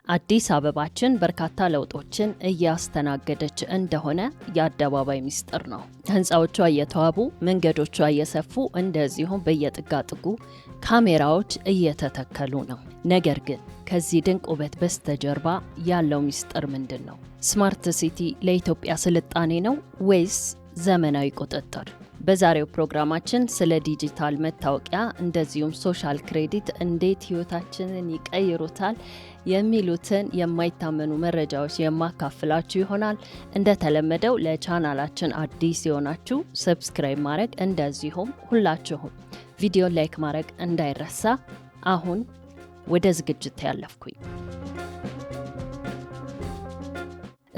አዲስ አበባችን በርካታ ለውጦችን እያስተናገደች እንደሆነ የአደባባይ ሚስጥር ነው። ህንፃዎቿ እየተዋቡ፣ መንገዶቿ እየሰፉ፣ እንደዚሁም በየጥጋጥጉ ካሜራዎች እየተተከሉ ነው። ነገር ግን ከዚህ ድንቅ ውበት በስተጀርባ ያለው ሚስጥር ምንድን ነው? ስማርት ሲቲ ለኢትዮጵያ ስልጣኔ ነው ወይስ ዘመናዊ ቁጥጥር? በዛሬው ፕሮግራማችን ስለ ዲጂታል መታወቂያ እንደዚሁም ሶሻል ክሬዲት እንዴት ህይወታችንን ይቀይሩታል የሚሉትን የማይታመኑ መረጃዎች የማካፍላችሁ ይሆናል። እንደተለመደው ለቻናላችን አዲስ የሆናችሁ ሰብስክራይብ ማድረግ እንደዚሁም ሁላችሁም ቪዲዮ ላይክ ማድረግ እንዳይረሳ። አሁን ወደ ዝግጅት ያለፍኩኝ።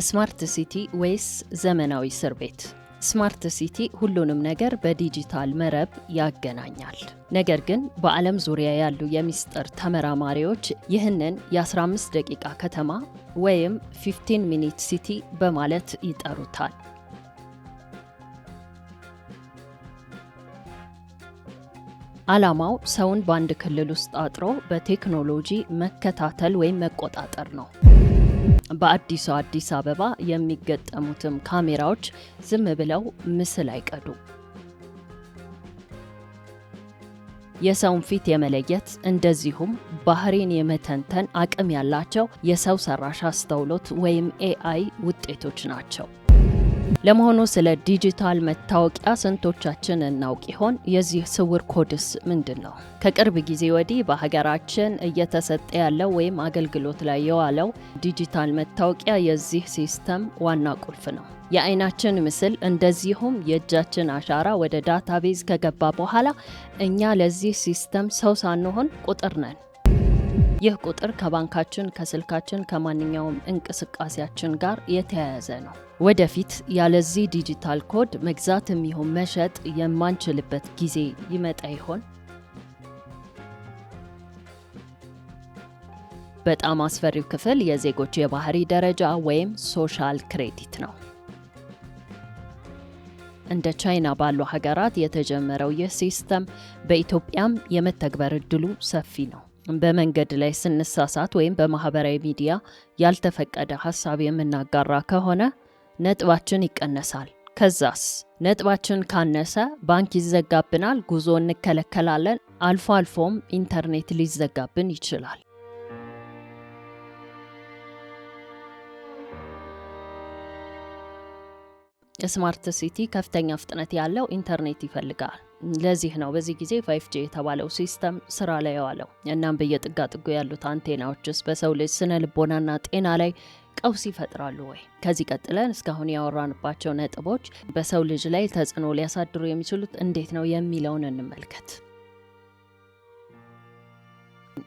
ስማርት ሲቲ ወይስ ዘመናዊ እስር ቤት? ስማርት ሲቲ ሁሉንም ነገር በዲጂታል መረብ ያገናኛል። ነገር ግን በዓለም ዙሪያ ያሉ የሚስጥር ተመራማሪዎች ይህንን የ15 ደቂቃ ከተማ ወይም 15 ሚኒት ሲቲ በማለት ይጠሩታል። ዓላማው ሰውን በአንድ ክልል ውስጥ አጥሮ በቴክኖሎጂ መከታተል ወይም መቆጣጠር ነው። በአዲሷ አዲስ አበባ የሚገጠሙትም ካሜራዎች ዝም ብለው ምስል አይቀዱ። የሰውን ፊት የመለየት እንደዚሁም ባህሪን የመተንተን አቅም ያላቸው የሰው ሰራሽ አስተውሎት ወይም ኤአይ ውጤቶች ናቸው። ለመሆኑ ስለ ዲጂታል መታወቂያ ስንቶቻችን እናውቅ ይሆን? የዚህ ስውር ኮድስ ምንድን ነው? ከቅርብ ጊዜ ወዲህ በሀገራችን እየተሰጠ ያለው ወይም አገልግሎት ላይ የዋለው ዲጂታል መታወቂያ የዚህ ሲስተም ዋና ቁልፍ ነው። የአይናችን ምስል እንደዚሁም የእጃችን አሻራ ወደ ዳታቤዝ ከገባ በኋላ እኛ ለዚህ ሲስተም ሰው ሳንሆን ቁጥር ነን። ይህ ቁጥር ከባንካችን፣ ከስልካችን፣ ከማንኛውም እንቅስቃሴያችን ጋር የተያያዘ ነው። ወደፊት ያለዚህ ዲጂታል ኮድ መግዛትም ይሁን መሸጥ የማንችልበት ጊዜ ይመጣ ይሆን? በጣም አስፈሪው ክፍል የዜጎች የባህሪ ደረጃ ወይም ሶሻል ክሬዲት ነው። እንደ ቻይና ባሉ ሀገራት የተጀመረው ይህ ሲስተም በኢትዮጵያም የመተግበር እድሉ ሰፊ ነው። በመንገድ ላይ ስንሳሳት ወይም በማህበራዊ ሚዲያ ያልተፈቀደ ሀሳብ የምናጋራ ከሆነ ነጥባችን ይቀነሳል። ከዛስ ነጥባችን ካነሰ ባንክ ይዘጋብናል፣ ጉዞ እንከለከላለን፣ አልፎ አልፎም ኢንተርኔት ሊዘጋብን ይችላል። ስማርት ሲቲ ከፍተኛ ፍጥነት ያለው ኢንተርኔት ይፈልጋል። ለዚህ ነው በዚህ ጊዜ 5G የተባለው ሲስተም ስራ ላይ የዋለው። እናም በየጥጋጥጉ ያሉት አንቴናዎችስ በሰው ልጅ ስነ ልቦናና ጤና ላይ ቀውስ ይፈጥራሉ ወይ? ከዚህ ቀጥለን እስካሁን ያወራንባቸው ነጥቦች በሰው ልጅ ላይ ተጽዕኖ ሊያሳድሩ የሚችሉት እንዴት ነው የሚለውን እንመልከት።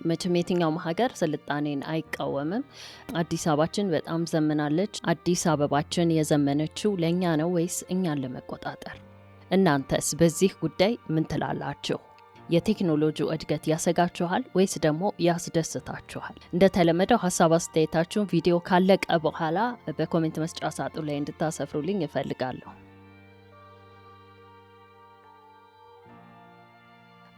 መቼም የትኛውም ሀገር ስልጣኔን አይቃወምም። አዲስ አበባችን በጣም ዘመናለች። አዲስ አበባችን የዘመነችው ለእኛ ነው ወይስ እኛን ለመቆጣጠር? እናንተስ በዚህ ጉዳይ ምን ትላላችሁ? የቴክኖሎጂው እድገት ያሰጋችኋል ወይስ ደግሞ ያስደስታችኋል? እንደተለመደው ሀሳብ አስተያየታችሁን ቪዲዮ ካለቀ በኋላ በኮሜንት መስጫ ሳጥኑ ላይ እንድታሰፍሩልኝ እፈልጋለሁ።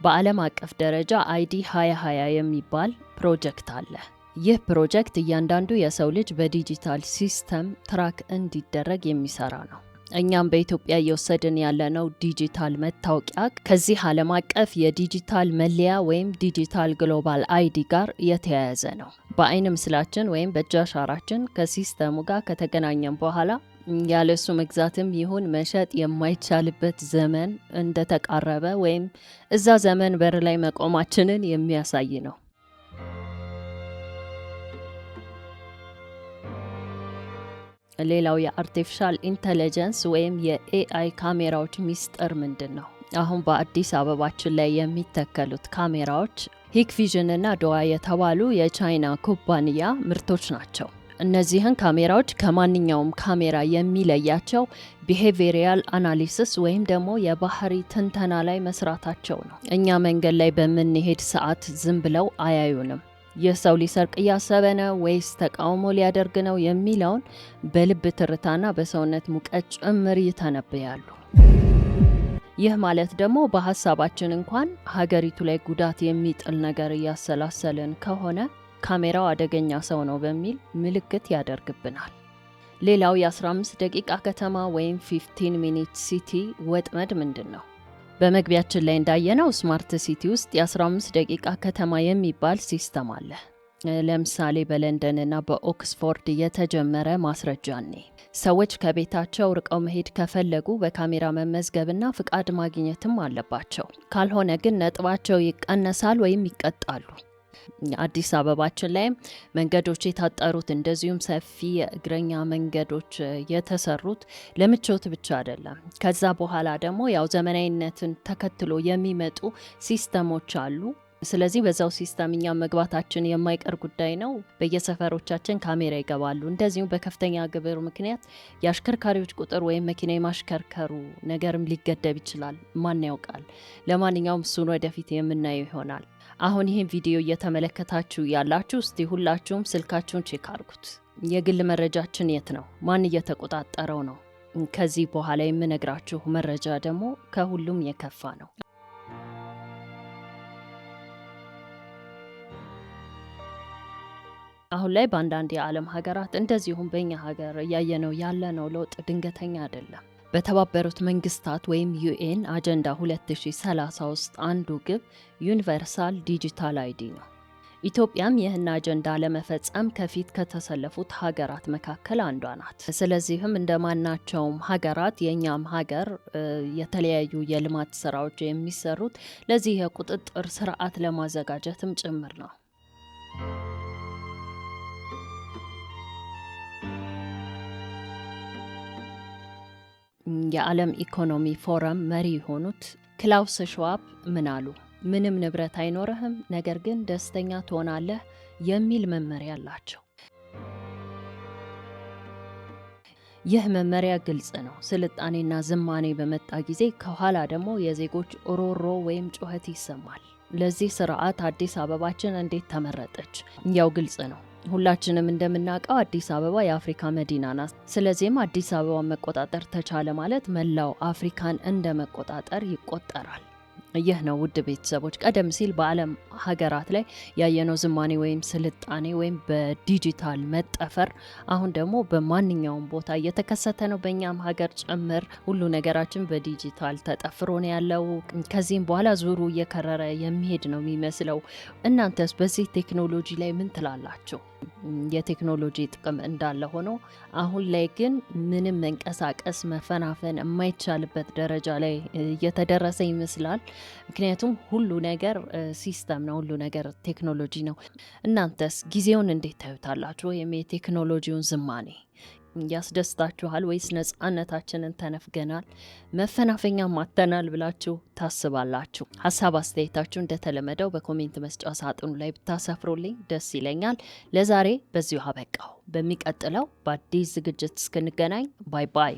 በዓለም አቀፍ ደረጃ አይዲ 2020 የሚባል ፕሮጀክት አለ። ይህ ፕሮጀክት እያንዳንዱ የሰው ልጅ በዲጂታል ሲስተም ትራክ እንዲደረግ የሚሰራ ነው። እኛም በኢትዮጵያ እየወሰድን ያለነው ዲጂታል መታወቂያ ከዚህ ዓለም አቀፍ የዲጂታል መለያ ወይም ዲጂታል ግሎባል አይዲ ጋር የተያያዘ ነው። በአይን ምስላችን ወይም በእጅ አሻራችን ከሲስተሙ ጋር ከተገናኘን በኋላ ያለሱ መግዛትም ይሁን መሸጥ የማይቻልበት ዘመን እንደተቃረበ ወይም እዛ ዘመን በር ላይ መቆማችንን የሚያሳይ ነው። ሌላው የአርቲፊሻል ኢንተለጀንስ ወይም የኤአይ ካሜራዎች ሚስጥር ምንድን ነው? አሁን በአዲስ አበባችን ላይ የሚተከሉት ካሜራዎች ሂክቪዥን እና ዶዋ የተባሉ የቻይና ኩባንያ ምርቶች ናቸው። እነዚህን ካሜራዎች ከማንኛውም ካሜራ የሚለያቸው ቢሄቪየራል አናሊሲስ ወይም ደግሞ የባህሪ ትንተና ላይ መስራታቸው ነው። እኛ መንገድ ላይ በምንሄድ ሰዓት ዝም ብለው አያዩንም። የሰው ሊሰርቅ እያሰበ ነው ወይስ ተቃውሞ ሊያደርግ ነው የሚለውን በልብ ትርታና በሰውነት ሙቀት ጭምር ይተነብያሉ። ይህ ማለት ደግሞ በሐሳባችን እንኳን ሀገሪቱ ላይ ጉዳት የሚጥል ነገር እያሰላሰልን ከሆነ ካሜራው አደገኛ ሰው ነው በሚል ምልክት ያደርግብናል። ሌላው የ15 ደቂቃ ከተማ ወይም 15 ሚኒት ሲቲ ወጥመድ ምንድን ነው? በመግቢያችን ላይ እንዳየነው ስማርት ሲቲ ውስጥ የ15 ደቂቃ ከተማ የሚባል ሲስተም አለ። ለምሳሌ በለንደን እና በኦክስፎርድ የተጀመረ ማስረጃ ሰዎች ከቤታቸው ርቀው መሄድ ከፈለጉ በካሜራ መመዝገብና ፍቃድ ማግኘትም አለባቸው። ካልሆነ ግን ነጥባቸው ይቀነሳል ወይም ይቀጣሉ። አዲስ አበባችን ላይ መንገዶች የታጠሩት እንደዚሁም ሰፊ የእግረኛ መንገዶች የተሰሩት ለምቾት ብቻ አይደለም። ከዛ በኋላ ደግሞ ያው ዘመናዊነትን ተከትሎ የሚመጡ ሲስተሞች አሉ። ስለዚህ በዛው ሲስተም እኛ መግባታችን የማይቀር ጉዳይ ነው። በየሰፈሮቻችን ካሜራ ይገባሉ። እንደዚሁም በከፍተኛ ግብር ምክንያት የአሽከርካሪዎች ቁጥር ወይም መኪና የማሽከርከሩ ነገርም ሊገደብ ይችላል። ማን ያውቃል? ለማንኛውም እሱን ወደፊት የምናየው ይሆናል። አሁን ይህን ቪዲዮ እየተመለከታችሁ ያላችሁ እስቲ ሁላችሁም ስልካችሁን ቼክ አድርጉት። የግል መረጃችን የት ነው? ማን እየተቆጣጠረው ነው? ከዚህ በኋላ የምነግራችሁ መረጃ ደግሞ ከሁሉም የከፋ ነው። አሁን ላይ በአንዳንድ የዓለም ሀገራት እንደዚሁም በእኛ ሀገር እያየነው ያለነው ለውጥ ድንገተኛ አይደለም። በተባበሩት መንግስታት ወይም ዩኤን አጀንዳ 2030 ውስጥ አንዱ ግብ ዩኒቨርሳል ዲጂታል አይዲ ነው። ኢትዮጵያም ይህን አጀንዳ ለመፈጸም ከፊት ከተሰለፉት ሀገራት መካከል አንዷ ናት። ስለዚህም እንደማናቸውም ሀገራት የእኛም ሀገር የተለያዩ የልማት ስራዎች የሚሰሩት ለዚህ የቁጥጥር ስርዓት ለማዘጋጀትም ጭምር ነው። የዓለም ኢኮኖሚ ፎረም መሪ የሆኑት ክላውስ ሽዋብ ምን አሉ? ምንም ንብረት አይኖርህም፣ ነገር ግን ደስተኛ ትሆናለህ የሚል መመሪያ አላቸው። ይህ መመሪያ ግልጽ ነው። ስልጣኔና ዝማኔ በመጣ ጊዜ ከኋላ ደግሞ የዜጎች ሮሮ ወይም ጩኸት ይሰማል። ለዚህ ስርዓት አዲስ አበባችን እንዴት ተመረጠች? ያው ግልጽ ነው። ሁላችንም እንደምናውቀው አዲስ አበባ የአፍሪካ መዲና ናት። ስለዚህም አዲስ አበባን መቆጣጠር ተቻለ ማለት መላው አፍሪካን እንደ መቆጣጠር ይቆጠራል። ይህ ነው ውድ ቤተሰቦች፣ ቀደም ሲል በዓለም ሀገራት ላይ ያየነው ዝማኔ ወይም ስልጣኔ ወይም በዲጂታል መጠፈር አሁን ደግሞ በማንኛውም ቦታ እየተከሰተ ነው። በእኛም ሀገር ጭምር ሁሉ ነገራችን በዲጂታል ተጠፍሮ ነው ያለው። ከዚህም በኋላ ዙሩ እየከረረ የሚሄድ ነው የሚመስለው። እናንተስ በዚህ ቴክኖሎጂ ላይ ምን ትላላችሁ? የቴክኖሎጂ ጥቅም እንዳለ ሆኖ አሁን ላይ ግን ምንም መንቀሳቀስ መፈናፈን የማይቻልበት ደረጃ ላይ እየተደረሰ ይመስላል። ምክንያቱም ሁሉ ነገር ሲስተም ነው፣ ሁሉ ነገር ቴክኖሎጂ ነው። እናንተስ ጊዜውን እንዴት ታዩታላችሁ? ወይም የቴክኖሎጂውን ዝማኔ ያስደስታችኋል ወይስ ነጻነታችንን ተነፍገናል፣ መፈናፈኛ ማተናል ብላችሁ ታስባላችሁ? ሀሳብ አስተያየታችሁ እንደተለመደው በኮሜንት መስጫ ሳጥኑ ላይ ብታሰፍሩልኝ ደስ ይለኛል። ለዛሬ በዚሁ አበቃው። በሚቀጥለው በአዲስ ዝግጅት እስክንገናኝ ባይ ባይ።